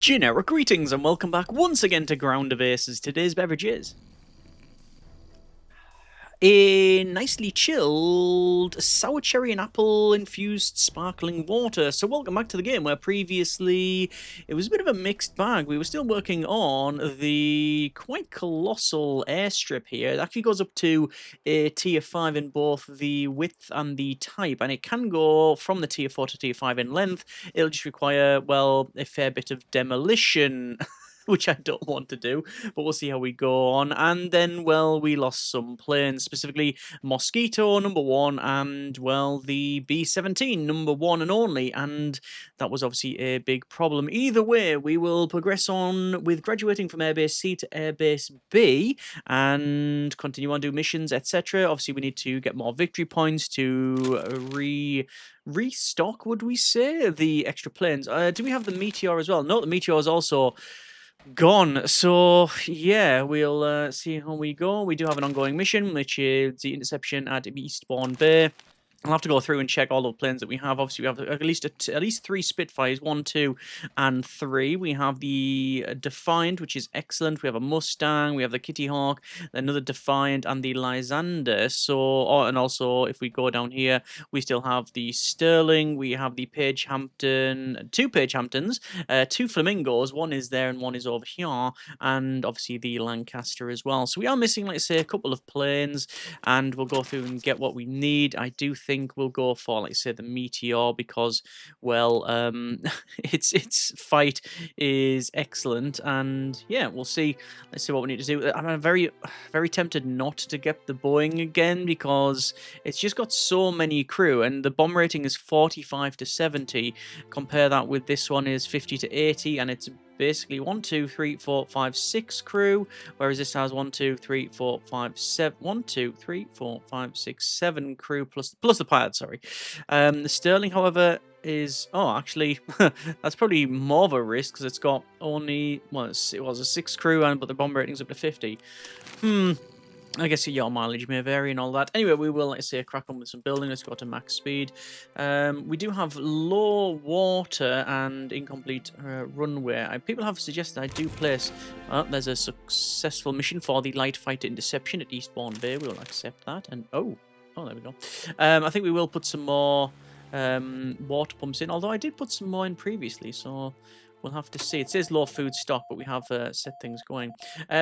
Generic greetings and welcome back once again to Ground of Aces. Today's beverage is a nicely chilled sour cherry and apple infused sparkling water. So welcome back to the game where previously it was a bit of a mixed bag. We were still working on the quite colossal airstrip here. It actually goes up to a tier 5 in both the width and the type, and it can go from the tier 4 to tier 5 in length. It'll just require, well, a fair bit of demolition. Which I don't want to do, but we'll see how we go on. And then, well, we lost some planes, specifically Mosquito number 1 and, well, the B-17 number 1 and only, and that was obviously a big problem. Either way, we will progress on with graduating from Airbase C to Airbase B and continue on do missions, etc. Obviously, we need to get more victory points to restock, would we say, the extra planes. Do we have the Meteor as well? No, the Meteor is also gone. So yeah, we'll see how we go. We do have an ongoing mission, which is the interception at Eastbourne Bay. I'll have to go through and check all the planes that we have. Obviously, we have at least 3 Spitfires, 1, 2, and 3. We have the Defiant, which is excellent. We have a Mustang. We have the Kitty Hawk, another Defiant, and the Lysander. So, and also if we go down here, we still have the Sterling. We have the Pagehampton, 2 Pagehamptons, 2 Flamingos. One is there and one is over here, and obviously the Lancaster as well. So we are missing, let's say, a couple of planes, and we'll go through and get what we need. I do think we'll go for, like, say, the Meteor because, well, its fight is excellent, and yeah, we'll see. Let's see what we need to do. I'm very tempted not to get the Boeing again because it's just got so many crew, and the bomb rating is 45 to 70. Compare that with this one is 50 to 80, and it's basically 1, 2, 3, 4, 5, 6 crew, whereas this has 1, 2, 3, 4, 5, 7, 1, 2, 3, 4, 5, 6, 7 crew plus the pilot. Sorry, the Sterling, however, is actually that's probably more of a risk because it's got only it was a 6 crew, but the bomb rating's up to 50. I guess your mileage may vary and all that. Anyway, we will, let's say, crack on with some building. Let's go to max speed. We do have low water and incomplete runway. People have suggested I do place... there's a successful mission for the light fighter interception at Eastbourne Bay. We'll accept that. And oh, there we go. I think we will put some more water pumps in, although I did put some more in previously, so... we'll have to see. It says low food stock, but we have set things going.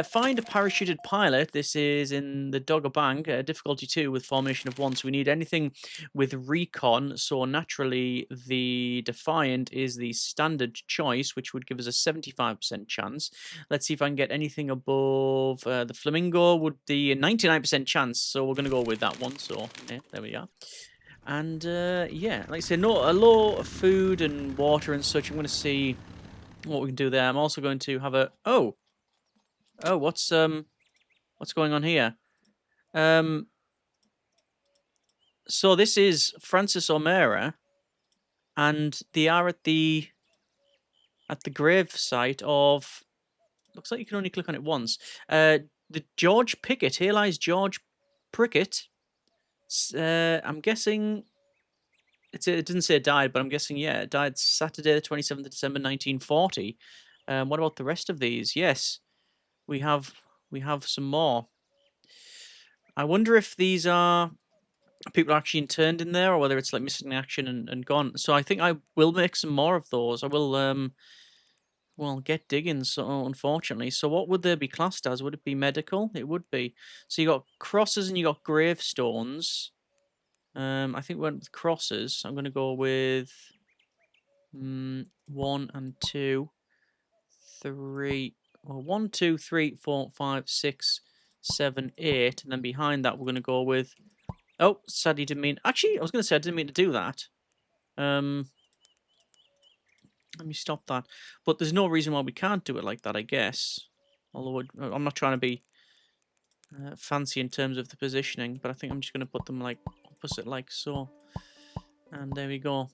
Find a parachuted pilot. This is in the Dogger Bank. Difficulty 2 with formation of 1. So we need anything with recon. So naturally, the Defiant is the standard choice, which would give us a 75% chance. Let's see if I can get anything above the Flamingo. Would be a 99% chance. So we're going to go with that one. So yeah, there we are. And yeah, like I say, a low food and water and such. I'm going to see what we can do there. I'm also going to have a what's going on here? So this is Francis O'Meara, and they are at the grave site of... looks like you can only click on it once. The George Pickett. Here lies George Prickett. I'm guessing it didn't say it died, but I'm guessing, yeah, it died Saturday the 27th of December 1940. What about the rest of these? Yes, we have some more. I wonder if these are people actually interned in there, or whether it's like missing in action and gone. So I think I will make some more of those. I will well, get digging, so unfortunately. So what would they be classed as? Would it be medical? It would be. So you got crosses and you got gravestones. I think we went with crosses. I'm going to go with 1 and 2, 3. Well, 1, 2, 3, 4, 5, 6, 7, 8, and then behind that we're going to go with... oh, sadly didn't mean... actually, I was going to say I didn't mean to do that. Let me stop that. But there's no reason why we can't do it like that, I guess. Although I'm not trying to be fancy in terms of the positioning, but I think I'm just going to put them like opposite, like so. And there we go.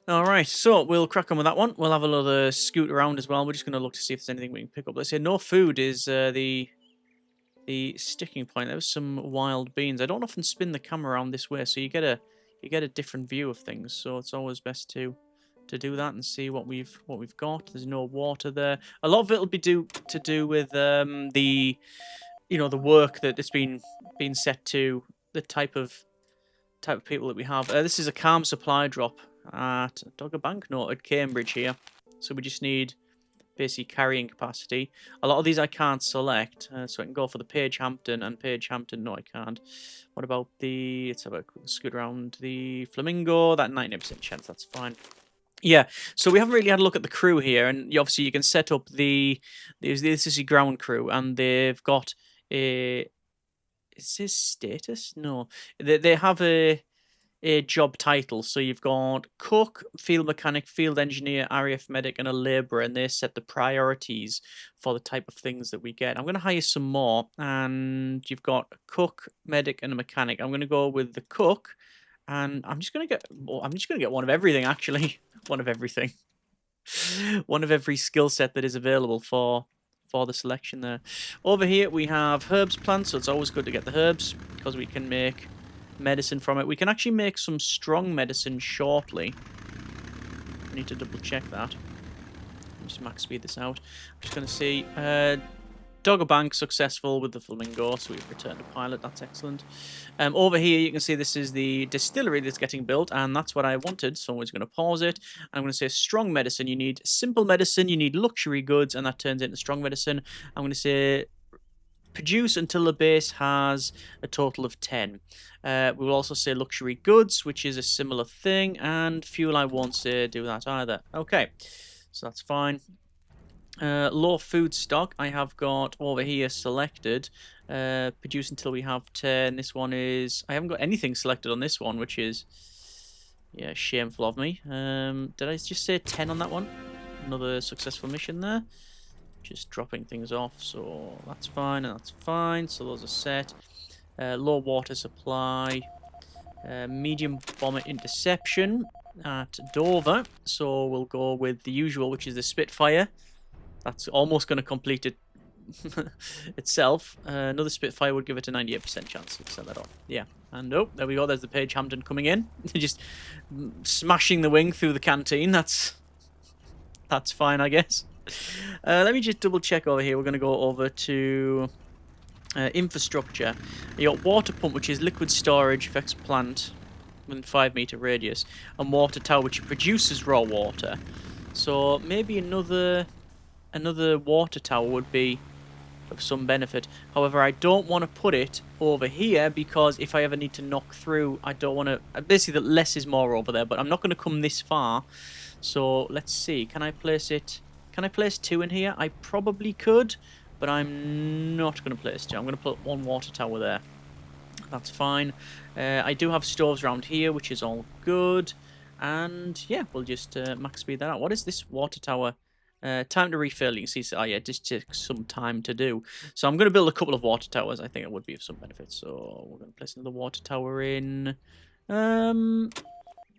Alright, so we'll crack on with that one. We'll have another scoot around as well. We're just going to look to see if there's anything we can pick up. Let's say no food is the sticking point. There was some wild beans. I don't often spin the camera around this way, so you get a different view of things. So it's always best to to do that and see what we've got. There's no water there. A lot of it will be to do with the the work that it's been set to, the type of people that we have. This is a calm supply drop at Dogger Banknote at Cambridge here. So we just need basic carrying capacity. A lot of these I can't select, so I can go for the Page Hampton and Page Hampton. No, I can't. What about the? Let's have a scoot around the Flamingo. That 90% chance. That's fine. Yeah, so we haven't really had a look at the crew here, and obviously you can set up this is your ground crew, and they've got a. Is this status? No, they have a job title. So you've got cook, field mechanic, field engineer, RAF medic, and a labourer, and they set the priorities for the type of things that we get. I'm going to hire some more, and you've got a cook, medic, and a mechanic. I'm going to go with the cook, and I'm just going to get one of everything, actually. One of everything. One of every skill set that is available for the selection there. Over here we have herbs plants, so it's always good to get the herbs because we can make medicine from it. We can actually make some strong medicine shortly. I need to double check that. Just max speed this out. I'm just going to see. Dogger Bank successful with the Flamingo, so we've returned a pilot. That's excellent. Over here, you can see this is the distillery that's getting built, and that's what I wanted, so I'm just going to pause it. I'm going to say strong medicine. You need simple medicine, you need luxury goods, and that turns into strong medicine. I'm going to say produce until the base has a total of 10. We will also say luxury goods, which is a similar thing, and fuel I won't say do that either. Okay, so that's fine. Low food stock I have got over here selected. Produce until we have 10. This one is... I haven't got anything selected on this one, which is... yeah, shameful of me. Did I just say 10 on that one? Another successful mission there. Just dropping things off, so that's fine and that's fine. So those are set. Low water supply. Medium bomber interception at Dover. So we'll go with the usual, which is the Spitfire. That's almost going to complete it itself. Another Spitfire would give it a 98% chance to set that off. Yeah, and oh, there we go. There's the Page Hampton coming in. Just smashing the wing through the canteen. That's fine, I guess. Let me just double check over here. We're going to go over to infrastructure. You got water pump, which is liquid storage, affects plant within 5-meter radius, and water tower, which produces raw water. So maybe another water tower would be of some benefit. However, I don't want to put it over here because if I ever need to knock through, I don't want to... Basically, the less is more over there, but I'm not going to come this far. So let's see. Can I place it... Can I place 2 in here? I probably could, but I'm not going to place 2. I'm going to put 1 water tower there. That's fine. I do have stoves around here, which is all good. And yeah, we'll just max speed that out. What is this water tower? Time to refill. You can see, oh yeah, it just takes some time to do. So I'm going to build a couple of water towers. I think it would be of some benefit. So we're going to place another water tower in. I mean,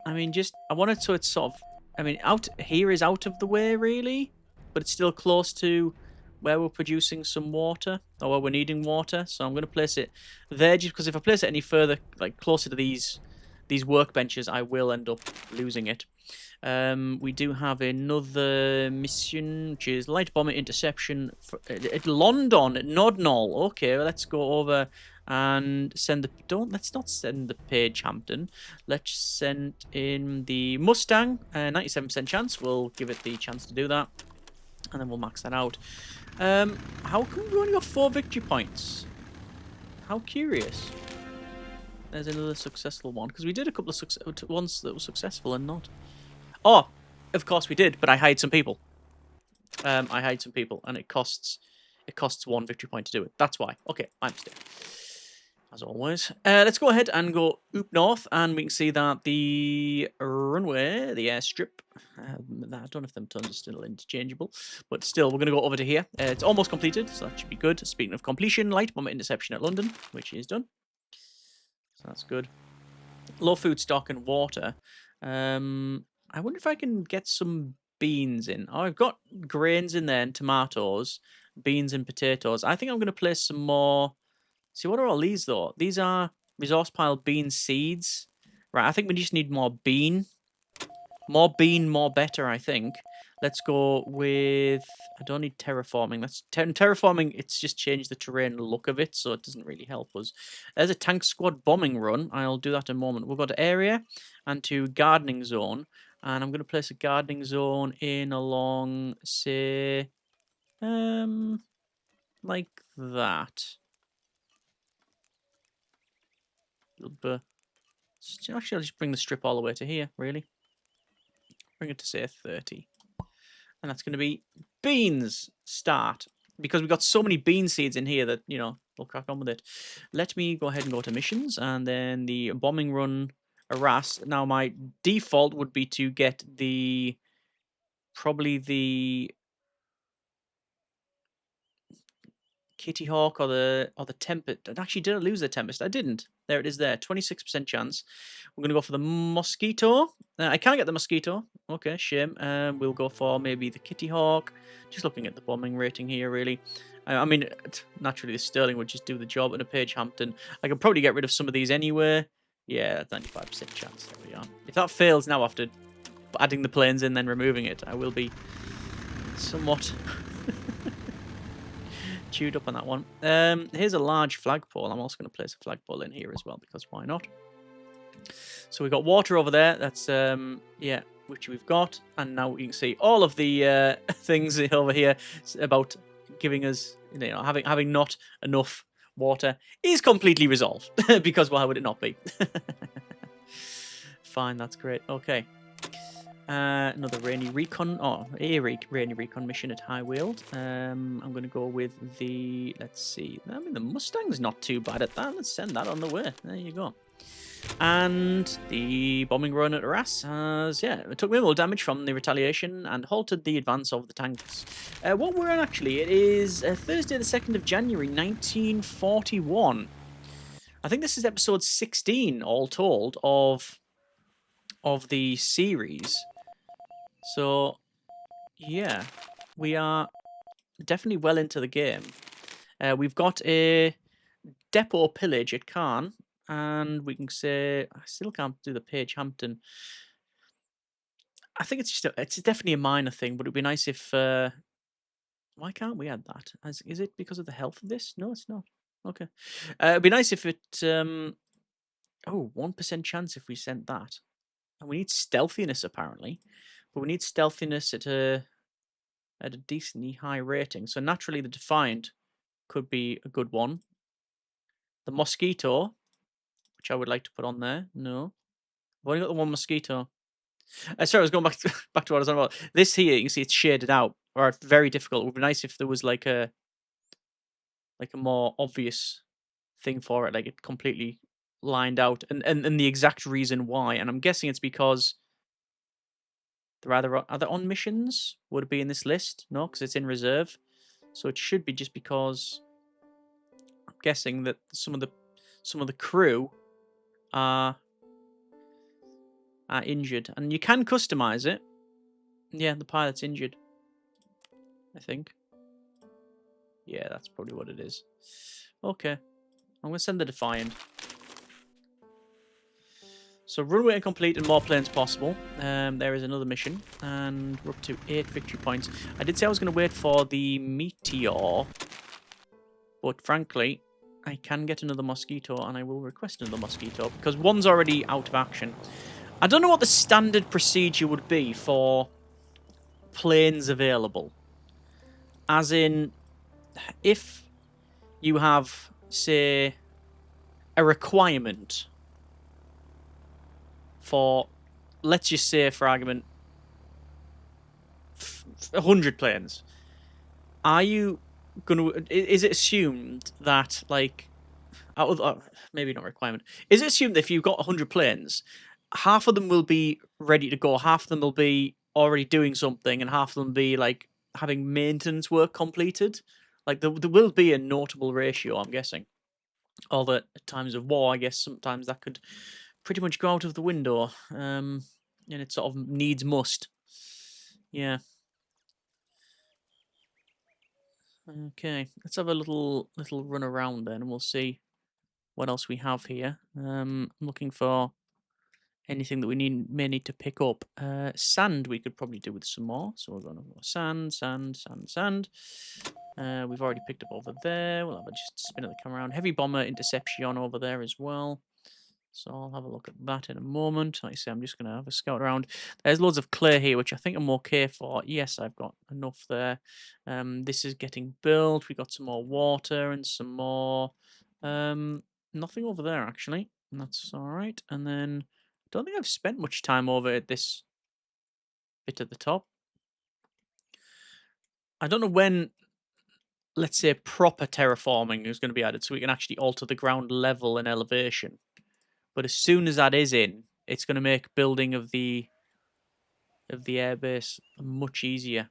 I want it so it's sort of... I mean, out here is out of the way, really. But it's still close to where we're producing some water, or where we're needing water. So I'm going to place it there, just because if I place it any further, like closer to these workbenches, I will end up losing it. We do have another mission, which is light bomber interception at London, at Nodnall. Okay, well, let's go over and send the... Let's not send the Page Hampton. Let's send in the Mustang. 97% chance. We'll give it the chance to do that. And then we'll max that out. How come we only got 4 victory points? How curious. There's another successful one. Because we did a couple of ones that were successful and not. Oh, of course we did, but I hired some people. I hired some people, and it costs 1 victory point to do it. That's why. Okay, my mistake. As always. Let's go ahead and go up north, and we can see that the runway, the airstrip, I don't know if them tons are still interchangeable, but still, we're going to go over to here. It's almost completed, so that should be good. Speaking of completion, light bomber interception at London, which is done. So that's good. Low food stock and water. I wonder if I can get some beans in. Oh, I've got grains in there and tomatoes, beans and potatoes. I think I'm going to place some more... See, what are all these, though? These are resource pile bean seeds. Right, I think we just need more bean. More bean, more better, I think. Let's go with... I don't need terraforming. That's terraforming, it's just changed the terrain look of it, so it doesn't really help us. There's a tank squad bombing run. I'll do that in a moment. We'll go to area and to gardening zone. And I'm going to place a gardening zone in along, say... like that. Actually, I'll just bring the strip all the way to here, really. Bring it to, say, 30. And that's going to be beans start. Because we've got so many bean seeds in here that, we'll crack on with it. Let me go ahead and go to missions. And then the bombing run harass. Now, my default would be to get probably the Kitty Hawk or the Tempest. Actually, did I lose the Tempest? I didn't. There it is there. 26% chance. We're going to go for the Mosquito. I can't get the Mosquito. Okay, shame. We'll go for maybe the Kitty Hawk. Just looking at the bombing rating here, really. I mean, naturally, the Sterling would just do the job, and a Page Hampton. I could probably get rid of some of these anyway. Yeah, 95% chance. There we are. If that fails now after adding the planes in, then removing it, I will be somewhat... chewed up on that one. Here's a large flagpole. I'm also going to place a flagpole in here as well, because why not? So we've got water over there. That's, yeah, which we've got. And now you can see all of the things over here about giving us, having not enough water is completely resolved. Because why would it not be? Fine, that's great. Okay. Another rainy recon, rainy recon mission at High Weald. I'm going to go with the, let's see, I mean, the Mustang's not too bad at that. Let's send that on the way. There you go. And the bombing run at Arras has, it took minimal damage from the retaliation and halted the advance of the tanks. What we're on, actually, it is Thursday the 2nd of January, 1941. I think this is episode 16, all told, of the series. So, yeah, we are definitely well into the game. We've got a depot pillage at Caen, and we can say, I still can't do the Page Hampton. I think it's definitely a minor thing, but it'd be nice if, why can't we add that? Is it because of the health of this? No, it's not. Okay. It'd be nice if it, 1% chance if we sent that. And we need stealthiness, apparently. But we need stealthiness at a decently high rating. So naturally, the Defiant could be a good one. The Mosquito, which I would like to put on there. No. I've only got the one Mosquito. Sorry, I was going back to what I was on about. This here, you can see it's shaded out. Or it's very difficult. It would be nice if there was like a more obvious thing for it. Like it completely lined out. And the exact reason why. And I'm guessing it's because... Are they on missions? Would it be in this list? No, because it's in reserve. So it should be just because I'm guessing that some of the crew are injured, and you can customize it. Yeah, the pilot's injured, I think. Yeah, that's probably what it is. Okay, I'm gonna send the Defiant. So runway complete and more planes possible. There is another mission, and we're up to 8 victory points. I did say I was going to wait for the Meteor, but frankly, I can get another Mosquito, and I will request another Mosquito, because one's already out of action. I don't know what the standard procedure would be for planes available. As in, if you have, say, a requirement for, let's just say, for argument, 100 planes. Are you going to... Is it assumed that, like... maybe not requirement. Is it assumed that if you've got 100 planes, half of them will be ready to go, half of them will be already doing something, and half of them will be, like, having maintenance work completed? Like, there will be a notable ratio, I'm guessing. Although at times of war, I guess sometimes that could pretty much go out of the window. And it sort of needs must. Yeah. Okay, let's have a little run around then, and we'll see what else we have here. I'm looking for anything that we may need to pick up. Sand we could probably do with some more. So we're going to go sand, sand, sand, sand. We've already picked up over there. We'll have a just spin of the camera around. Heavy bomber interception over there as well. So I'll have a look at that in a moment. Like I say, I'm just going to have a scout around. There's loads of clay here, which I think I'm okay for. Yes, I've got enough there. This is getting built. We got some more water and some more. Nothing over there, actually. That's all right. And then I don't think I've spent much time over at this bit at the top. I don't know when, let's say, proper terraforming is going to be added, so we can actually alter the ground level and elevation. But as soon as that is in, it's going to make building of the airbase much easier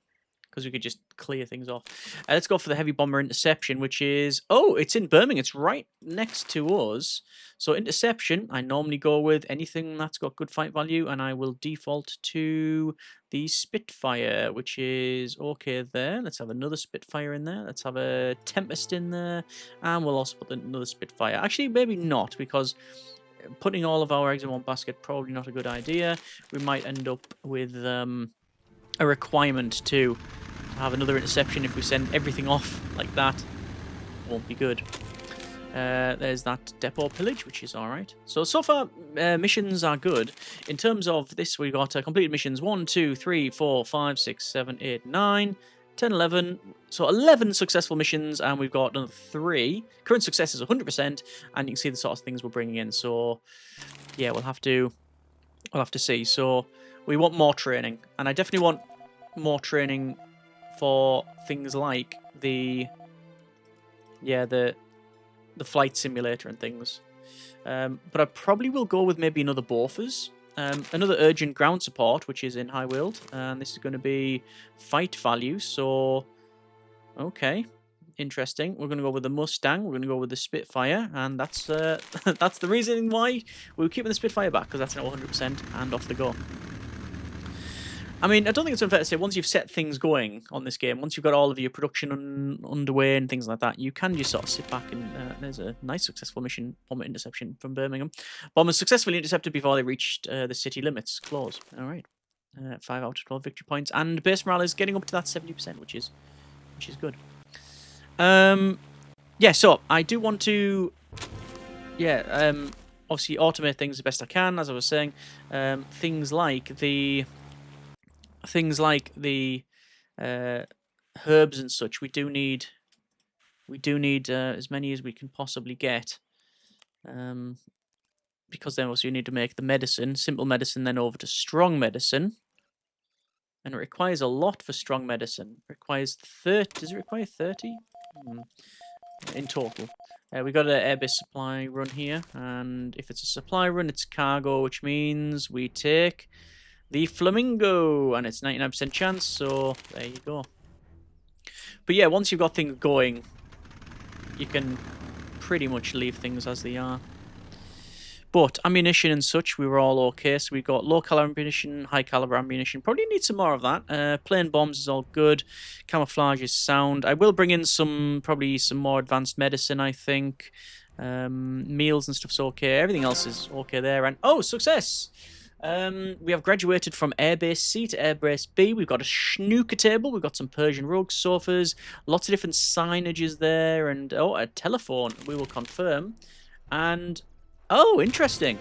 because we could just clear things off. Let's go for the heavy bomber interception, which is it's in Birmingham. It's right next to us. So interception, I normally go with anything that's got good fight value, and I will default to the Spitfire, which is okay there. Let's have another Spitfire in there. Let's have a Tempest in there, and we'll also put another Spitfire. Actually, maybe not, because putting all of our eggs in one basket, probably not a good idea. We might end up with a requirement to have another interception if we send everything off like that. Won't be good. There's that depot pillage, which is alright. So far, missions are good. In terms of this, we got completed missions 1, 2, 3, 4, 5, 6, 7, 8, 9, 10, 11. So 11 successful missions, and we've got another 3. Current success is 100%, and you can see the sort of things we're bringing in. So, yeah, we'll have to see. So, we want more training, and I definitely want more training for things like the flight simulator and things. But I probably will go with maybe another Bofors. Another urgent ground support, which is in High World, and this is going to be fight value. So, okay, interesting. We're going to go with the Mustang. We're going to go with the Spitfire, and that's that's the reason why we're keeping the Spitfire back, because that's now 100% and off the go. I mean, I don't think it's unfair to say once you've set things going on this game, once you've got all of your production underway and things like that, you can just sort of sit back and there's a nice successful mission, bomber interception from Birmingham. Bombers successfully intercepted before they reached the city limits. Close. All right. 5 out of 12 victory points, and base morale is getting up to that 70%, which is good. Yeah. So I do want to, obviously automate things the best I can, as I was saying. Things like the herbs and such, we do need as many as we can possibly get, because then also you need to make the medicine, simple medicine, then over to strong medicine, and it requires a lot for strong medicine. It requires 30. Does it require 30 in total? We got an airbase supply run here, and if it's a supply run, it's cargo, which means we take the Flamingo, and it's 99% chance, so there you go. But yeah, once you've got things going, you can pretty much leave things as they are. But ammunition and such, we were all okay. So we got low caliber ammunition, high caliber ammunition. Probably need some more of that. Plain bombs is all good. Camouflage is sound. I will bring in probably some more advanced medicine, I think. Meals and stuff's okay. Everything else is okay there. And success! We have graduated from Airbase C to Airbase B. We've got a snooker table. We've got some Persian rugs, sofas, lots of different signages there, and a telephone. We will confirm. And interesting.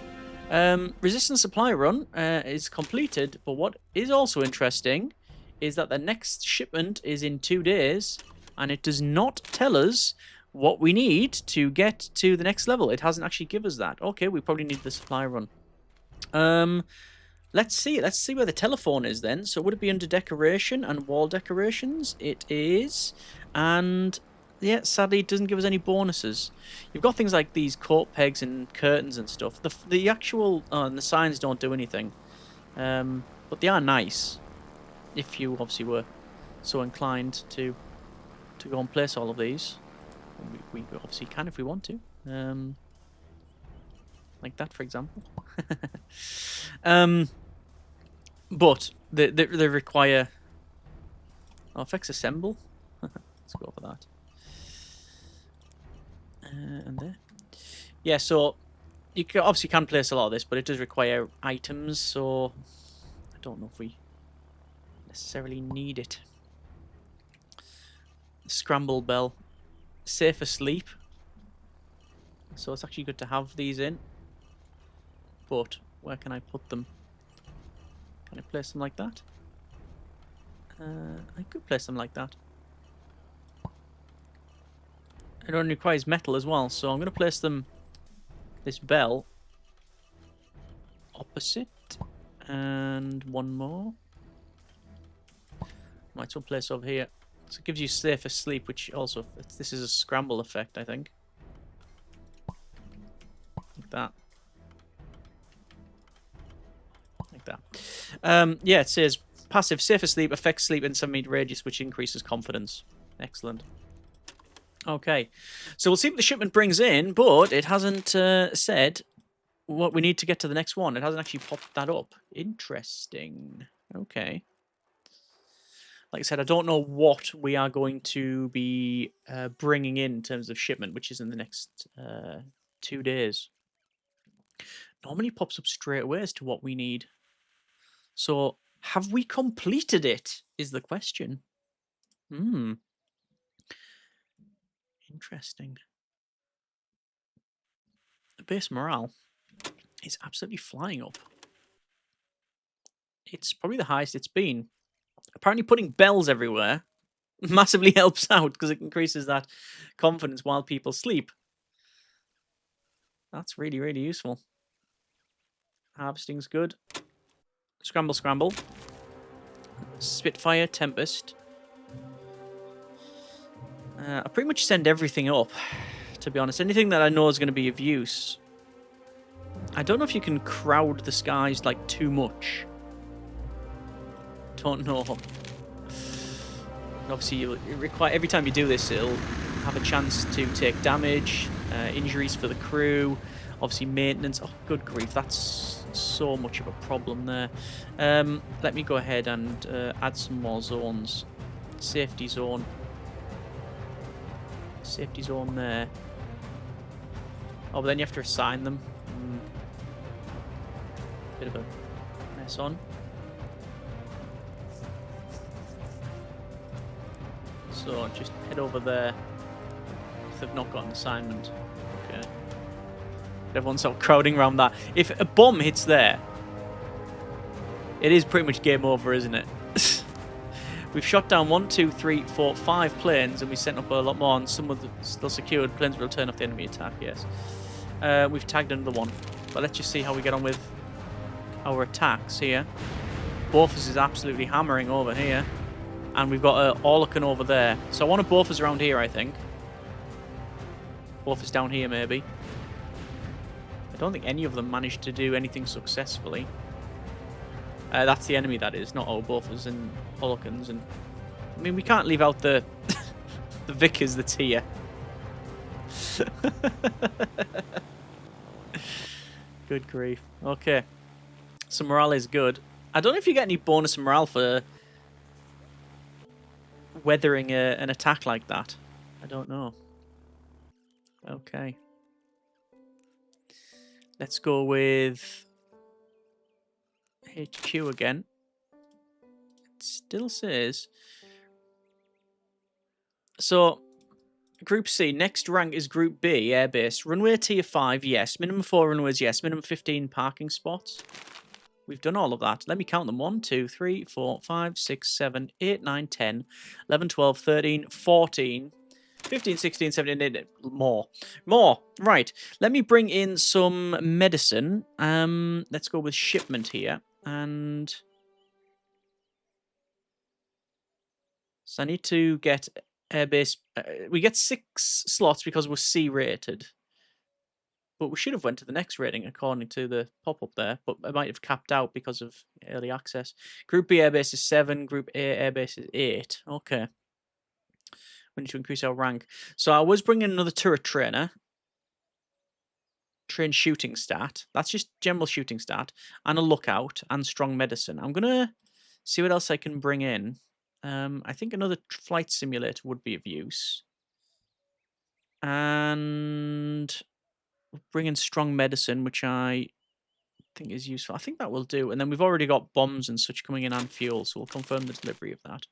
Resistance supply run is completed. But what is also interesting is that the next shipment is in 2 days, and it does not tell us what we need to get to the next level. It hasn't actually given us that. Okay, we probably need the supply run. Let's see where the telephone is then. So would it be under decoration and wall decorations? It is. And yeah, sadly it doesn't give us any bonuses. You've got things like these coat pegs and curtains and stuff. The actual and the signs don't do anything. But they are nice if you obviously were so inclined to go and place all of these. We obviously can if we want to. Like that, for example. But they require effects assemble. Let's go for that. And there. Yeah, so You can, obviously can place a lot of this, but it does require items, so I don't know if we necessarily need it. Scramble bell. Safe asleep. So it's actually good to have these in. But where can I put them? Can I place them like that? I could place them like that. It only requires metal as well, so I'm going to place them, this bell, opposite. And one more. Might as well place over here. So it gives you safe asleep, which also, this is a scramble effect, I think. Like that. Like that. Yeah, it says passive safe asleep affects sleep in 7-meter radius, which increases confidence. Excellent. Okay, so we'll see what the shipment brings in, but it hasn't said what we need to get to the next one. It hasn't actually popped that up. Interesting. Okay. Like I said, I don't know what we are going to be bringing in terms of shipment, which is in the next 2 days. Normally pops up straight away as to what we need. So, have we completed it, is the question. Interesting. The base morale is absolutely flying up. It's probably the highest it's been. Apparently putting bells everywhere massively helps out because it increases that confidence while people sleep. That's really, really useful. Harvesting's good. Scramble, scramble. Spitfire, Tempest. I pretty much send everything up, to be honest. Anything that I know is going to be of use. I don't know if you can crowd the skies like too much. Don't know. Obviously, every time you do this, it'll have a chance to take damage, injuries for the crew, obviously maintenance. Oh, good grief, that's so much of a problem there. Let me go ahead and add some more zones. Safety zone. Safety zone there. Oh, but then you have to assign them. Bit of a mess on. So just head over there if they've not got an assignment. Okay. Everyone's sort of crowding around that. If a bomb hits there, it is pretty much game over, isn't it? We've shot down 1, 2, 3, 4, 5 planes, and we sent up a lot more, and some of them still secured. Planes will return off the enemy attack, yes. We've tagged another one. But let's just see how we get on with our attacks here. Bofus is absolutely hammering over here. And we've got an Orlecan over there. So I want a Bofus around here, I think. Bofus down here, maybe. I don't think any of them managed to do anything successfully. That's the enemy, that is, not all Bofus and Orlecans. And I mean, we can't leave out the the Vickers that's here. Good grief. Okay. So morale is good. I don't know if you get any bonus morale for weathering an attack like that. I don't know. Okay. Let's go with HQ again. It still says... So, Group C, next rank is Group B, airbase. Runway tier 5, yes. Minimum 4 runways, yes. Minimum 15 parking spots. We've done all of that. Let me count them. 1, 2, 3, 4, 5, 6, 7, 8, 9, 10, 11, 12, 13, 14, 15, 16, 17, 18. More. Right. Let me bring in some medicine. Let's go with shipment here. And... so I need to get airbase... we get 6 slots because we're C rated. But we should have went to the next rating according to the pop-up there, but I might have capped out because of early access. Group B airbase is 7, Group A airbase is 8. Okay. We need to increase our rank. So I was bringing another turret trainer. Train shooting stat. That's just general shooting stat. And a lookout and strong medicine. I'm going to see what else I can bring in. I think another flight simulator would be of use. And... Bring in strong medicine, which I think is useful. I think that will do. And then we've already got bombs and such coming in and fuel, so we'll confirm the delivery of that.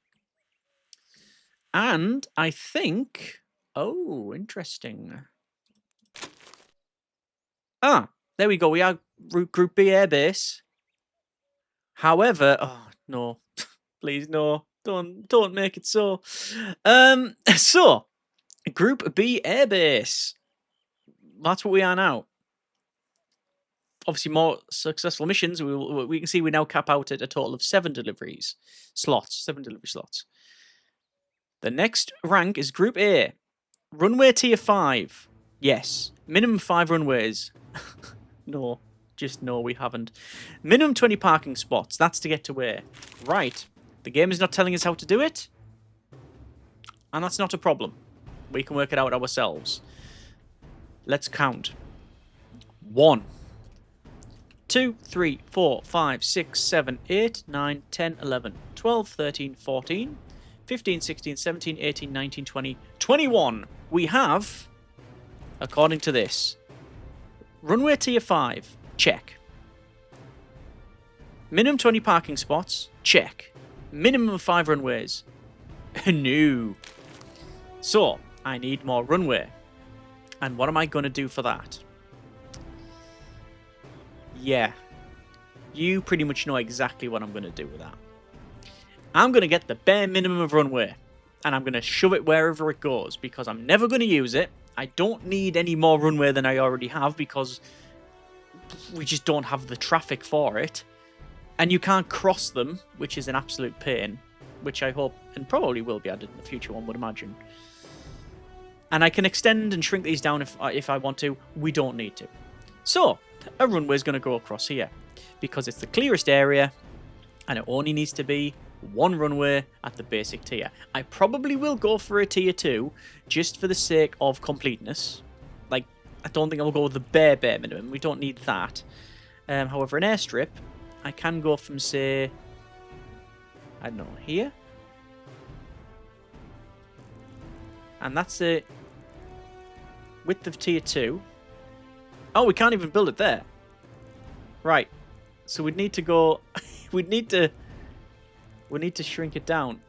And I think... Oh, interesting. Ah, there we go. We are Group B Air Base. However... Oh, no. Please, no. Don't make it so. So, Group B Air Base. That's what we are now. Obviously, more successful missions. We can see we now cap out at a total of 7 delivery slots. The next rank is Group A. Runway Tier 5. Yes. Minimum 5 runways. No. Just no, we haven't. Minimum 20 parking spots. That's to get to where? Right. The game is not telling us how to do it. And that's not a problem. We can work it out ourselves. Let's count. 1, 2, 3, 4, 5, 6, 7, 8, 9, 10, 11, 12, 13, 14, 15, 16, 17, 18, 19, 20, 21. We have, according to this, runway tier 5, check. Minimum 20 parking spots, check. Minimum of 5 runways, no. So, I need more runway. And what am I going to do for that? Yeah. You pretty much know exactly what I'm going to do with that. I'm going to get the bare minimum of runway. And I'm going to shove it wherever it goes. Because I'm never going to use it. I don't need any more runway than I already have. Because we just don't have the traffic for it. And you can't cross them. Which is an absolute pain. Which I hope and probably will be added in the future, one would imagine. And I can extend and shrink these down if I want to. We don't need to. So, a runway is going to go across here. Because it's the clearest area. And it only needs to be 1 runway at the basic tier. I probably will go for a tier 2. Just for the sake of completeness. Like, I don't think I'll go with the bare minimum. We don't need that. However, an airstrip, I can go from, say... I don't know, here? And that's a width of tier 2. Oh, we can't even build it there. Right. So we'd need to go... we need to shrink it down.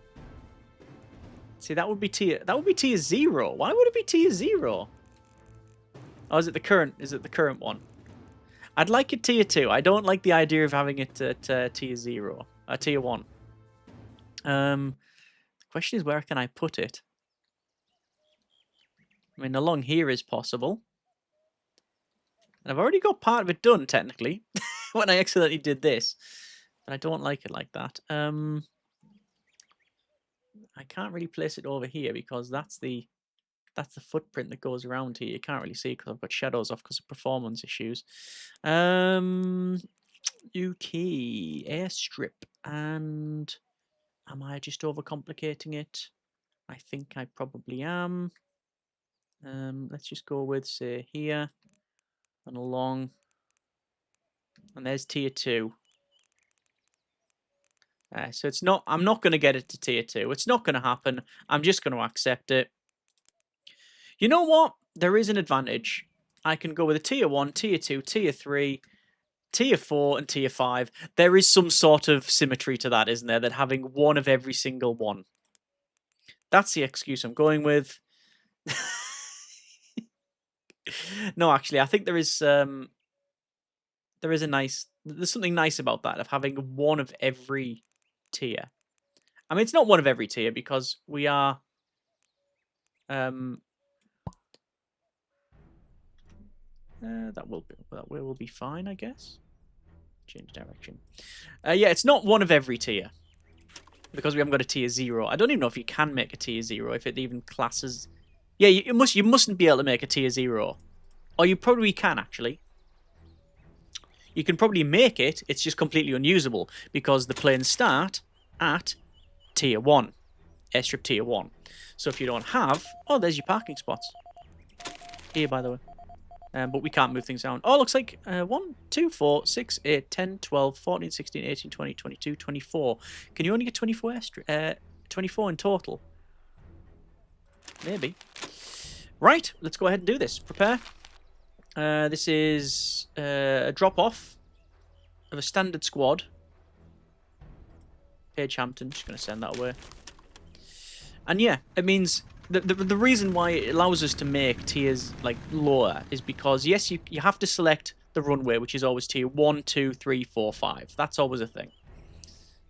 See, that would be tier 0. Why would it be tier 0? Oh, is it the current one? I'd like it tier 2. I don't like the idea of having it at tier 0. Tier 1. The question is, where can I put it? I mean, along here is possible. And I've already got part of it done, technically, when I accidentally did this. But I don't like it like that. I can't really place it over here because that's the footprint that goes around here. You can't really see because I've got shadows off because of performance issues. UK airstrip, and am I just overcomplicating it? I think I probably am. Let's just go with, say, here and along, and there's tier 2. So it's not. I'm not going to get it to tier 2. It's not going to happen. I'm just going to accept it. You know what? There is an advantage. I can go with a tier 1, tier 2, tier 3, tier 4, and tier 5. There is some sort of symmetry to that, isn't there? That having one of every single one. That's the excuse I'm going with. No, actually, I think there's something nice about that, of having one of every tier. I mean, it's not one of every tier because we are that will be fine, I guess. Change direction. Yeah, it's not one of every tier because we haven't got a tier 0. I don't even know if you can make a tier 0, if it even classes. Yeah, you mustn't be able to make a tier 0. Or you probably can, actually. You can probably make it, it's just completely unusable, because the planes start at tier 1. Airstrip tier 1. So if you don't have... Oh, there's your parking spots. Here, by the way. But we can't move things down. Oh, looks like 1, 2, 4, 6, 8, 10, 12, 14, 16, 18, 20, 22, 24. Can you only get 24 24 in total? Maybe. Right, let's go ahead and do this. Prepare. This is a drop-off of a standard squad. Page Hampton, just going to send that away. And yeah, it means the reason why it allows us to make tiers like lower is because yes, you have to select the runway, which is always tier 1, 2, 3, 4, 5. That's always a thing.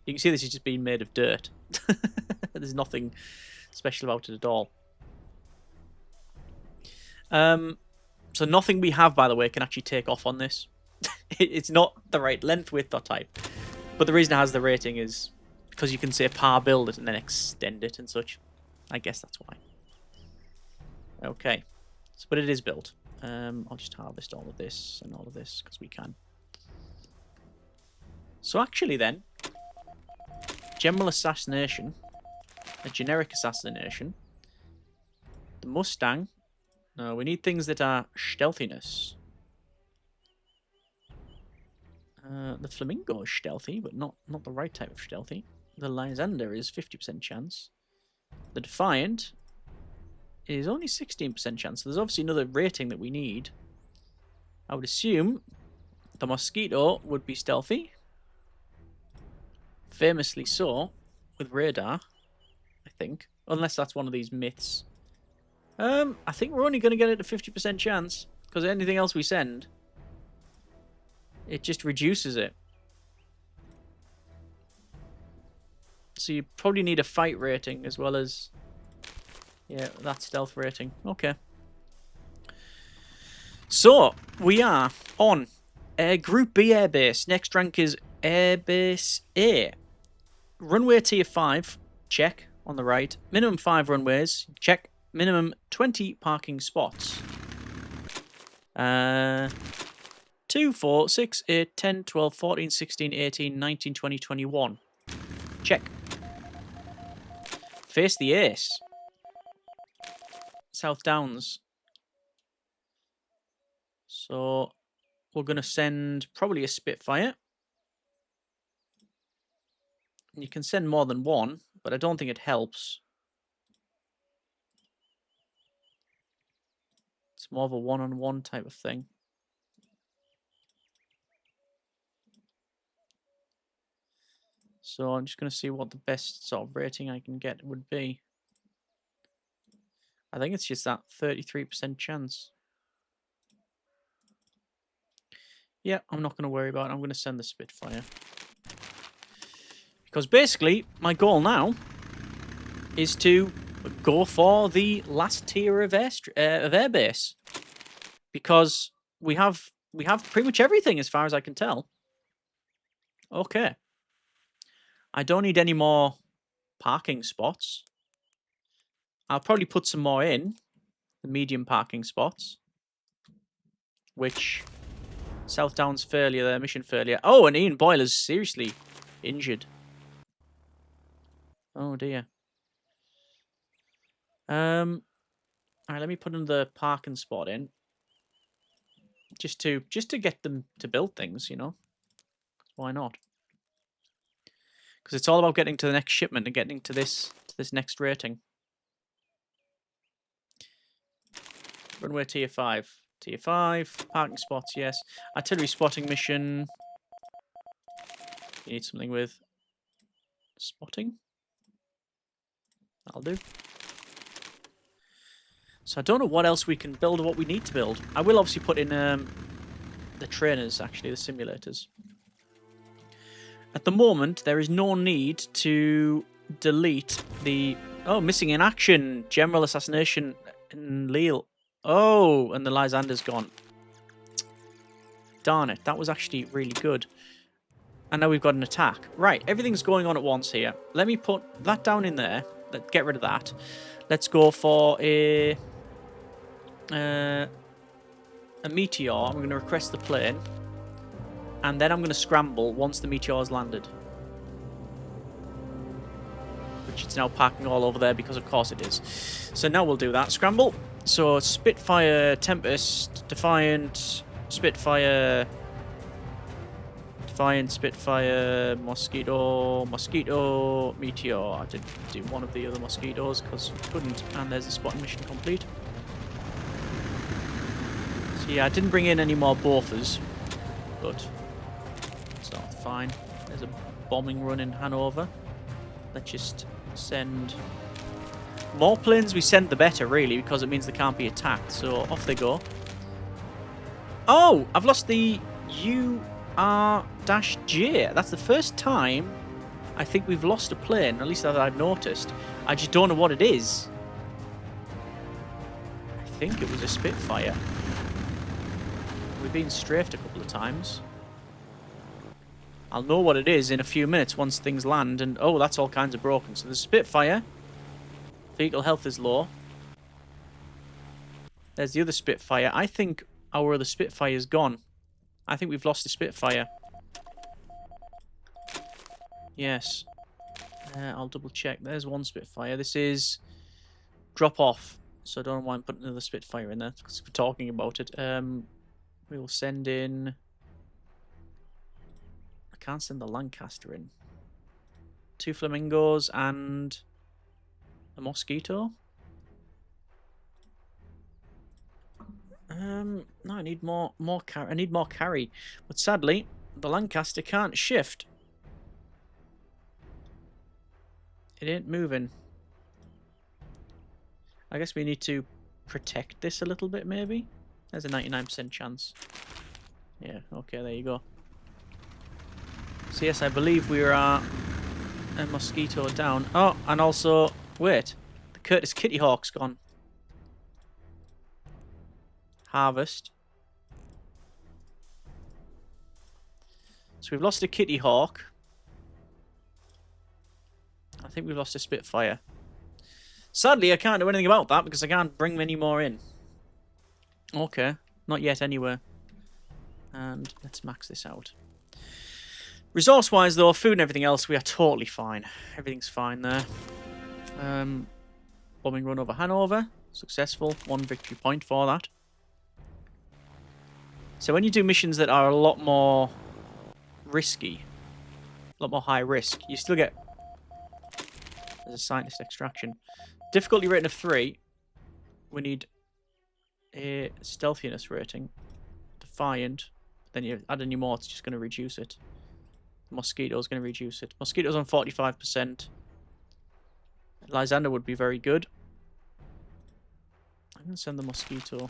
You can see this is just being made of dirt. There's nothing special about it at all. So nothing we have, by the way, can actually take off on this. It's not the right length, width, or type. But the reason it has the rating is because you can say par build it and then extend it and such. I guess that's why. Okay. So, but it is built. I'll just harvest all of this and all of this because we can. So actually then, general assassination, a generic assassination, the Mustang. No, we need things that are stealthiness. The Flamingo is stealthy, but not the right type of stealthy. The Lysander is 50% chance. The Defiant is only 16% chance. So there's obviously another rating that we need. I would assume the Mosquito would be stealthy. Famously so, with radar, I think. Unless that's one of these myths. I think we're only going to get it a 50% chance. Because anything else we send, it just reduces it. So you probably need a fight rating as well as... yeah, that stealth rating. Okay. So, we are on Group B Airbase. Next rank is Airbase A. Runway tier 5, check, on the right. Minimum 5 runways, check. Minimum 20 parking spots. 2, 4, 6, 8, 10, 12, 14, 16, 18, 19, 20, 21. Check. Face the ace. South Downs. So we're going to send probably a Spitfire. You can send more than one, but I don't think it helps. It's more of a one-on-one type of thing. So I'm just going to see what the best sort of rating I can get would be. I think it's just that 33% chance. Yeah, I'm not going to worry about it. I'm going to send the Spitfire. Because basically, my goal now is to go for the last tier of airbase. Because we have pretty much everything as far as I can tell. Okay. I don't need any more parking spots. I'll probably put some more in. The medium parking spots. Which... South Downs failure there, mission failure. Oh, and Ian Boyler's seriously injured. Oh dear. Alright, let me put another parking spot in. Just to get them to build things, you know. Why not? Because it's all about getting to the next shipment and getting to this next rating. Runway tier 5. Tier 5. Parking spots, yes. Artillery spotting mission. You need something with spotting. That'll do. So I don't know what else we can build or what we need to build. I will obviously put in the trainers, actually, the simulators. At the moment, there is no need to delete the... Oh, missing in action. General assassination in Lille. Oh, and the Lysander's gone. Darn it, that was actually really good. And now we've got an attack. Right, everything's going on at once here. Let me put that down in there. Let's get rid of that. Let's go for a meteor. I'm going to request the plane. And then I'm going to scramble once the meteor's landed. Which it's now parking all over there because of course it is. So now we'll do that. Scramble. So Spitfire, Tempest, Defiant, Spitfire, Defiant, Spitfire, Mosquito, Mosquito, Meteor. I did do one of the other Mosquitoes because I couldn't. And there's the spotting mission complete. So yeah, I didn't bring in any more Bofors, but it's not fine. There's a bombing run in Hanover. Let's just send more planes. We send the better, really, because it means they can't be attacked. So off they go. Oh, I've lost the UR-J. That's the first time I think we've lost a plane, at least that I've noticed. I just don't know what it is. I think it was a Spitfire. We've been strafed a couple of times. I'll know what it is in a few minutes once things land, and oh, that's all kinds of broken. So there's Spitfire. Vehicle health is low. There's the other Spitfire. I think our other Spitfire's gone. I think we've lost the Spitfire. Yes. I'll double check. There's one Spitfire. This is drop off. So I don't know why I'm putting another Spitfire in there, because we're talking about it. We will send in... I can't send the Lancaster in. 2 Flamingos and a Mosquito. No, I need more carry. I need more carry, but sadly, the Lancaster can't shift. It ain't moving. I guess we need to protect this a little bit, maybe. There's a 99% chance. Yeah. Okay. There you go. So yes, I believe we are a Mosquito down. Oh, and also wait, the Curtis Kitty Hawk's gone. Harvest. So we've lost a Kitty Hawk. I think we've lost a Spitfire. Sadly, I can't do anything about that because I can't bring many more in. Okay, not yet anywhere. And let's max this out. Resource-wise, though, food and everything else, we are totally fine. Everything's fine there. Bombing run over Hanover. Successful. 1 victory point for that. So when you do missions that are a lot more risky, a lot more high risk, you still get... There's a scientist extraction. Difficulty rating of 3. We need a stealthiness rating. Defiant. Then you add any more, it's just going to reduce it. Mosquito's going to reduce it. Mosquito's on 45%. Lysander would be very good. I'm going to send the Mosquito.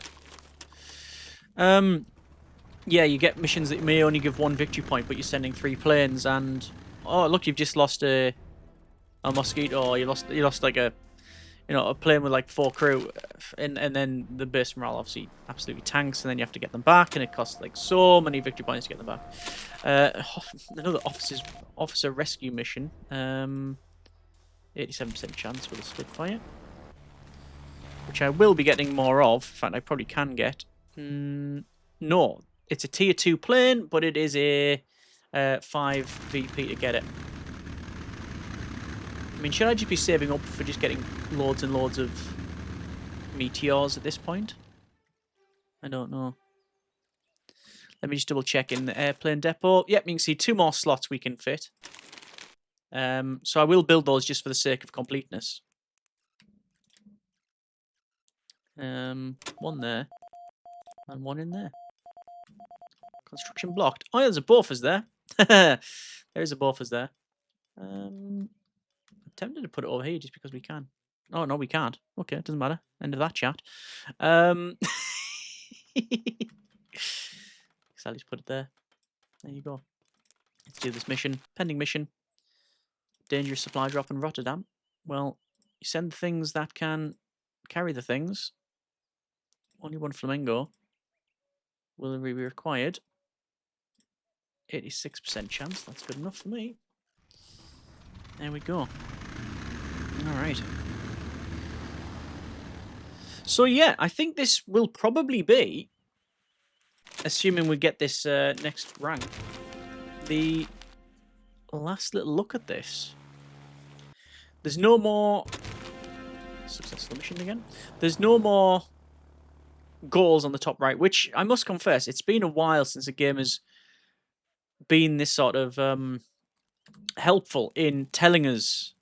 Yeah, you get missions that may only give 1 victory point, but you're sending 3 planes, and oh look, you've just lost a Mosquito, or you lost like a plane with like 4 crew, and then the base morale obviously absolutely tanks, and then you have to get them back, and it costs like so many victory points to get them back. Another officer rescue mission. 87% chance with a Spitfire, which I will be getting more of. In fact, I probably can get. No, it's a tier 2 plane, but it is a 5 VP to get it. I mean, should I just be saving up for just getting loads and loads of meteors at this point? I don't know. Let me just double check in the airplane depot. Yep, you can see 2 more slots we can fit. So I will build those just for the sake of completeness. 1 there. And 1 in there. Construction blocked. Oh, yeah, there's a Bofors there. There is a Bofors there. I'm tempted to put it over here just because we can. Oh, no, we can't. Okay, it doesn't matter. End of that chat. So I'll just put it there. There you go. Let's do this mission. Pending mission. Dangerous supply drop in Rotterdam. Well, you send things that can carry the things. Only 1 Flamingo will be required. 86% chance. That's good enough for me. There we go. Alright. So yeah, I think this will probably be, assuming we get this next rank, the last little look at this. There's no more... Successful mission again. There's no more goals on the top right, which I must confess, it's been a while since a game has been this sort of helpful in telling us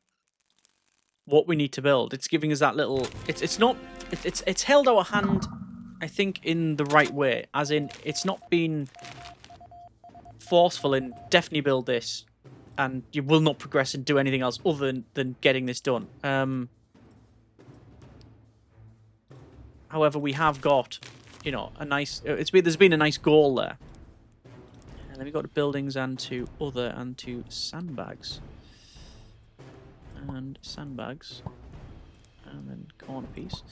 what we need to build. It's giving us that little... It's held our hand I think, in the right way. As in, it's not been forceful in definitely build this, and you will not progress and do anything else other than getting this done. However, we have got, you know, a nice. There's been a nice goal there. And then we go to buildings and to other and to sandbags. And sandbags. And then corner piece.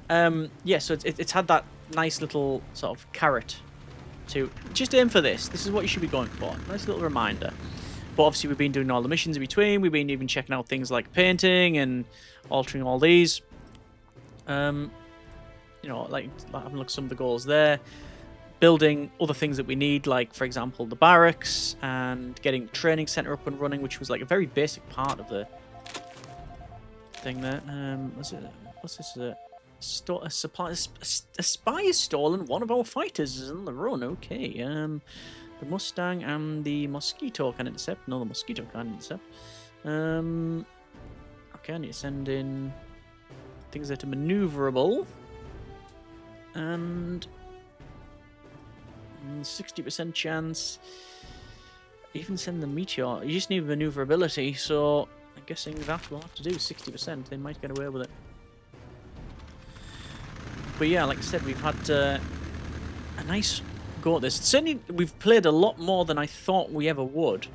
Yeah, so it's had that nice little sort of carrot to just aim for this. This is what you should be going for. Nice little reminder. But obviously we've been doing all the missions in between. We've been even checking out things like painting and altering all these. You know, like having a look at some of the goals there. Building other things that we need, like, for example, the barracks and getting the training centre up and running, which was like a very basic part of the thing there. What's this? A spy has stolen one of our fighters is on the run. Okay. The Mustang and the Mosquito can intercept. No, the Mosquito can't intercept. Okay, I need to send in things that are maneuverable. And 60% chance. Even send the Meteor. You just need maneuverability, so I'm guessing that we'll have to do 60%. They might get away with it. But yeah, like I said, we've had a nice go at this. Certainly, we've played a lot more than I thought we ever would.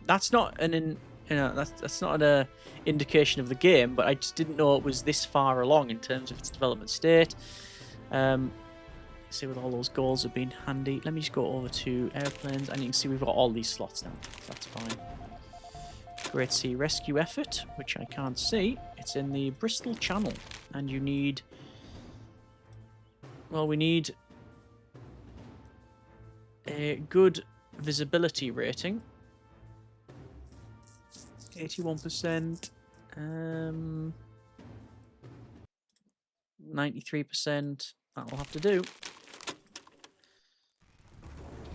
That's not that's not an indication of the game, but I just didn't know it was this far along in terms of its development state. See, with all those goals have been handy. Let me just go over to airplanes, and you can see we've got all these slots now. That's fine. Great Sea Rescue Effort, which I can't see. It's in the Bristol Channel, and you need. Well, we need a good visibility rating. 81%. 93%. That'll have to do.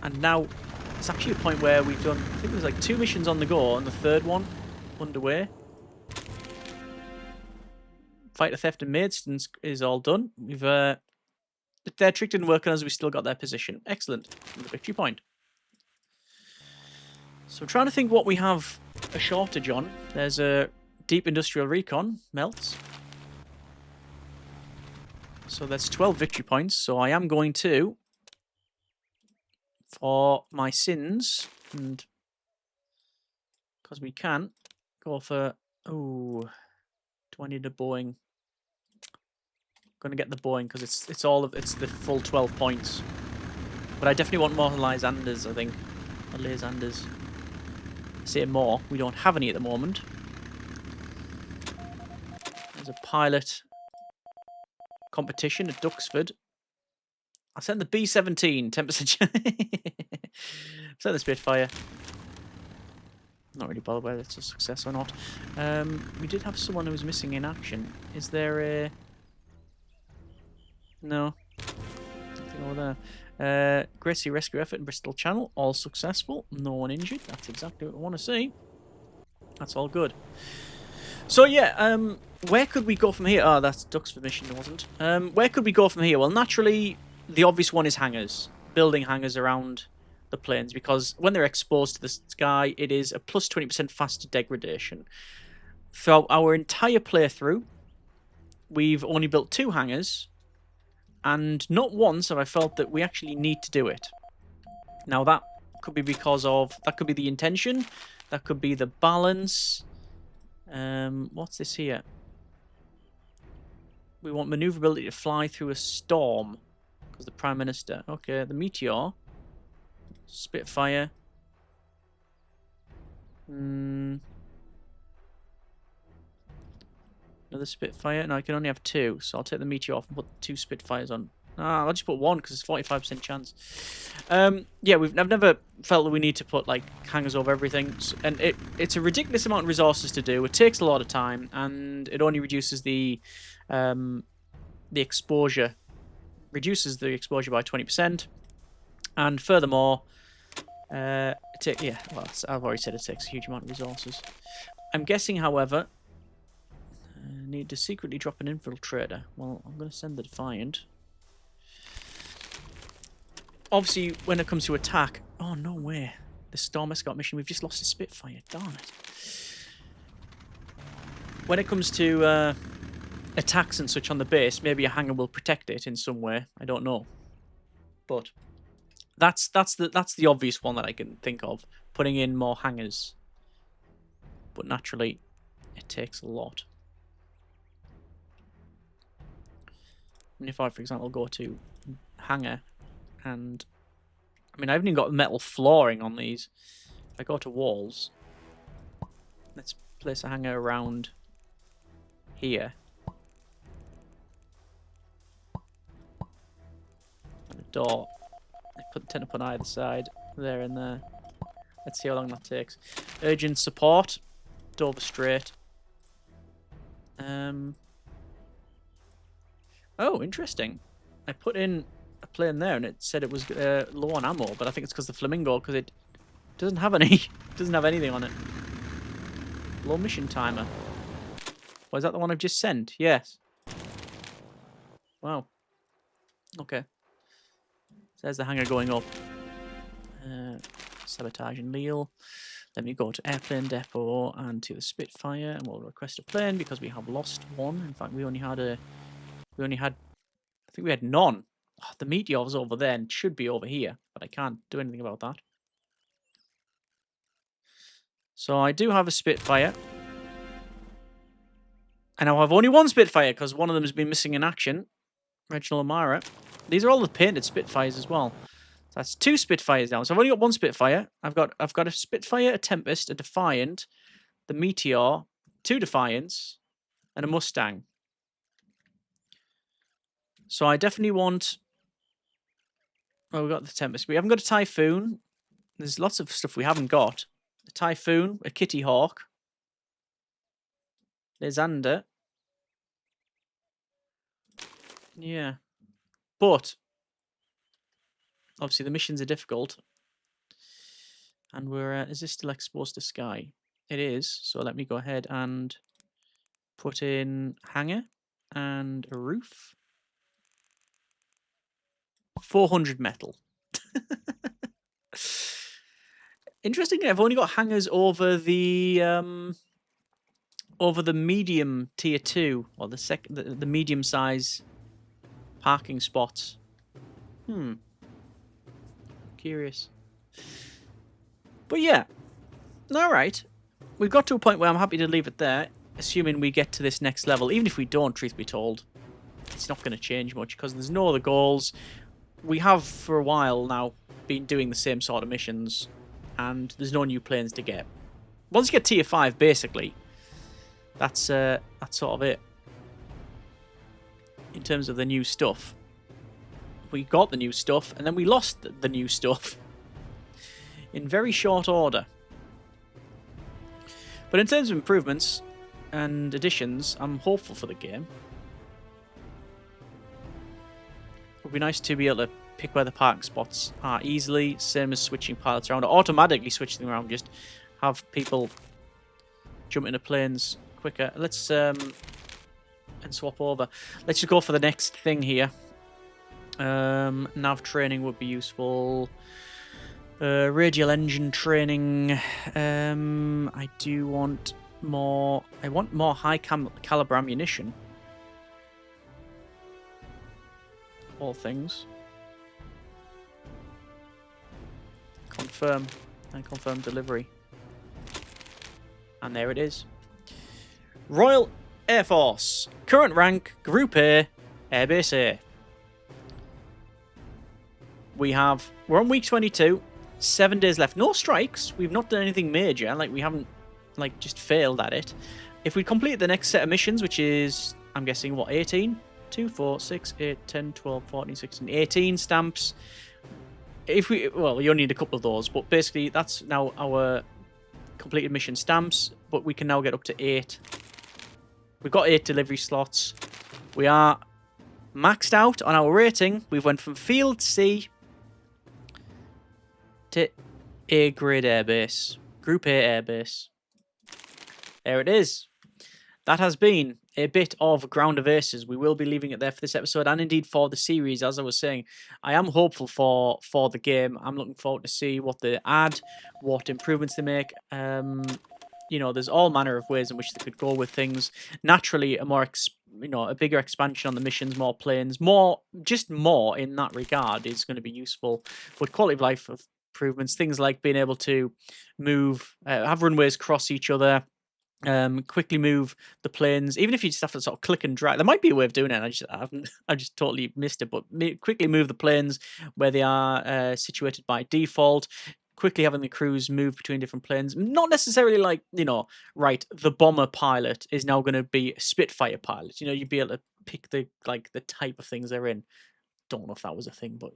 And now it's actually a point where we've done, I think there's like 2 missions on the go, and the third one underway. Fighter Theft and Maidstone is all done. We've their trick didn't work on us, we still got their position. Excellent. And the victory point. So I'm trying to think what we have a shortage on. There's a Deep Industrial Recon, melts. So that's 12 victory points. So I am going to, for my sins, and because we can, go for, oh, do I need a Boeing? I'm going to get the Boeing because it's the full 12 points. But I definitely want more Lysanders, I think. Or Lysanders. Say more. We don't have any at the moment. There's a pilot competition at Duxford. I sent the B-17, 10% chance. Sent the Spitfire. Not really bothered whether it's a success or not. We did have someone who was missing in action. Is there a... No. Nothing over there. Great Sea Rescue Effort in Bristol Channel. All successful. No one injured. That's exactly what I want to see. That's all good. So yeah, where could we go from here? Oh, that's Duxford mission, wasn't. Where could we go from here? Well, naturally, the obvious one is hangars. Building hangars around the planes, because when they're exposed to the sky, it is a plus 20% faster degradation. Throughout our entire playthrough, we've only built 2 hangars, and not once have I felt that we actually need to do it. Now, that could be because of... That could be the intention. That could be the balance. What's this here? We want maneuverability to fly through a storm. Because the Prime Minister. Okay, the Meteor. Spitfire. Another Spitfire. No, I can only have 2, so I'll take the Meteor off and put 2 Spitfires on. I'll just put 1 because it's 45% chance. Yeah, I've never felt that we need to put like hangers over everything, and it's a ridiculous amount of resources to do. It takes a lot of time, and it only reduces the exposure. Reduces the exposure by 20%, and furthermore, yeah, well, I've already said it takes a huge amount of resources. I'm guessing, however, I need to secretly drop an infiltrator. Well, I'm going to send the Defiant. obviously, when it comes to attack... Oh, no way. The Storm Escort mission, we've just lost a Spitfire. Darn it. When it comes to attacks and such on the base, maybe a hangar will protect it in some way. I don't know. But that's the obvious one that I can think of. Putting in more hangars. But naturally, it takes a lot. And if I, for example, go to hangar and... I mean, I haven't even got metal flooring on these. If I go to walls, let's place a hangar around here. And a door. I tend to put either side, there and there. Let's see how long that takes. Urgent support. Dover straight. Oh, interesting. I put in a plane there and it said it was low on ammo, but I think it's because the Flamingo, because it doesn't have any, doesn't have anything on it. Low mission timer. Oh, is that the one I've just sent? Yes. Wow. Okay. So there's the hangar going up. Sabotage and Leal. Then we go to Airplane Depot and to the Spitfire, and we'll request a plane because we have lost one. In fact, we only had, I think we had none. Oh, the Meteor's over there and should be over here, but I can't do anything about that. So I do have a Spitfire. And now I have only one Spitfire because one of them has been missing in action. Reginald O'Mara. These are all the painted Spitfires as well. So that's 2 Spitfires now. So I've only got 1 Spitfire. I've got a Spitfire, a Tempest, a Defiant, the Meteor, 2 Defiants, and a Mustang. So I definitely want... Oh, we've got the Tempest. We haven't got a Typhoon. There's lots of stuff we haven't got. A Typhoon, a Kitty Hawk, Lysander. Yeah. But obviously the missions are difficult. And we're... is this still exposed to sky? It is. So let me go ahead and put in hangar and a roof. 400 metal. Interestingly, I've only got hangars over the medium tier 2 or the medium size parking spots. Curious. But yeah. All right. We've got to a point where I'm happy to leave it there, assuming we get to this next level. Even if we don't, truth be told, it's not going to change much because there's no other goals. We have for a while now been doing the same sort of missions, and there's no new planes to get. Once you get tier 5, basically, that's sort of it. In terms of the new stuff, we got the new stuff, and then we lost the new stuff in very short order. But in terms of improvements and additions, I'm hopeful for the game. It would be nice to be able to pick where the parking spots are easily, same as switching pilots around, or automatically switching them around, just have people jump into planes quicker. Let's and swap over. Let's just go for the next thing here. Nav training would be useful. Radial engine training. I do want more. I want more high caliber ammunition. All things. Confirm and confirm delivery. And there it is. Royal Air Force. Current rank Group A, Airbase A. We're on week 22. 7 days left. No strikes. We've not done anything major. Like, we haven't, like, just failed at it. If we complete the next set of missions, which is, I'm guessing, what, 18? 2, 4, 6, 8, 10, 12, 14, 16, 18 stamps. Well, you only need a couple of those, but basically that's now our completed mission stamps, but we can now get up to 8. We've got 8 delivery slots. We are maxed out on our rating. We've went from Field C to A-grade airbase. Group A airbase. There it is. That has been a bit of Ground of Aces. We will be leaving it there for this episode, and indeed for the series. As I was saying, I am hopeful for the game. I'm looking forward to see what they add, what improvements they make. There's all manner of ways in which they could go with things. Naturally, a bigger expansion on the missions, more planes, more in that regard is going to be useful. But quality of life improvements, things like being able to move, have runways cross each other, quickly move the planes, even if you just have to sort of click and drag. There might be a way of doing it. I just totally missed it. But quickly move the planes where they are situated by default. Quickly having the crews move between different planes. Not necessarily like, right, the bomber pilot is now going to be a Spitfire pilot. You'd be able to pick the type of things they're in. Don't know if that was a thing, but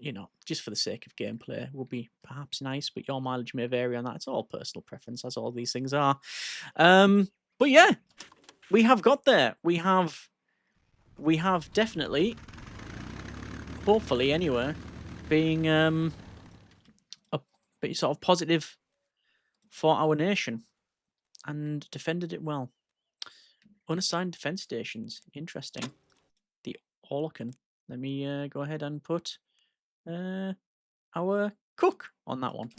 just for the sake of gameplay, would be perhaps nice. But your mileage may vary on that. It's all personal preference, as all these things are. But yeah, we have got there. We have definitely, hopefully anyway, being a bit sort of positive for our nation and defended it well. Unassigned defense stations, interesting. The Orlocan. Let me go ahead and put our cook on that one.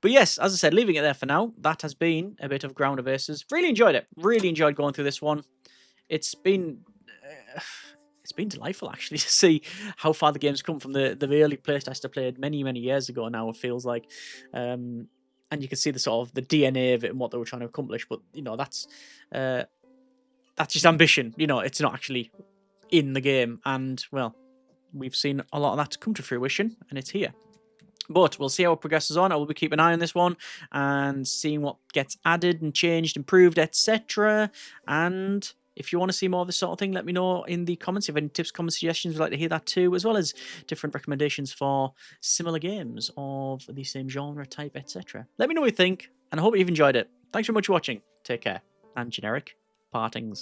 But yes, as I said, leaving it there for now. That has been a bit of Ground of Aces. Really enjoyed it. Really enjoyed going through this one. It's been delightful actually to see how far the game's come from the early playtest I played many years ago now. It feels like, and you can see the sort of the DNA of it and what they were trying to accomplish. But that's just ambition. It's not actually in the game, and well, we've seen a lot of that come to fruition, and it's here. But we'll see how it progresses on. I will be keeping an eye on this one and seeing what gets added and changed, improved, etc. And if you want to see more of this sort of thing, let me know in the comments. If you have any tips, comments, suggestions, we'd like to hear that too, as well as different recommendations for similar games of the same genre, type, etc. Let me know what you think, and I hope you've enjoyed it. Thanks very much for watching. Take care, and generic partings.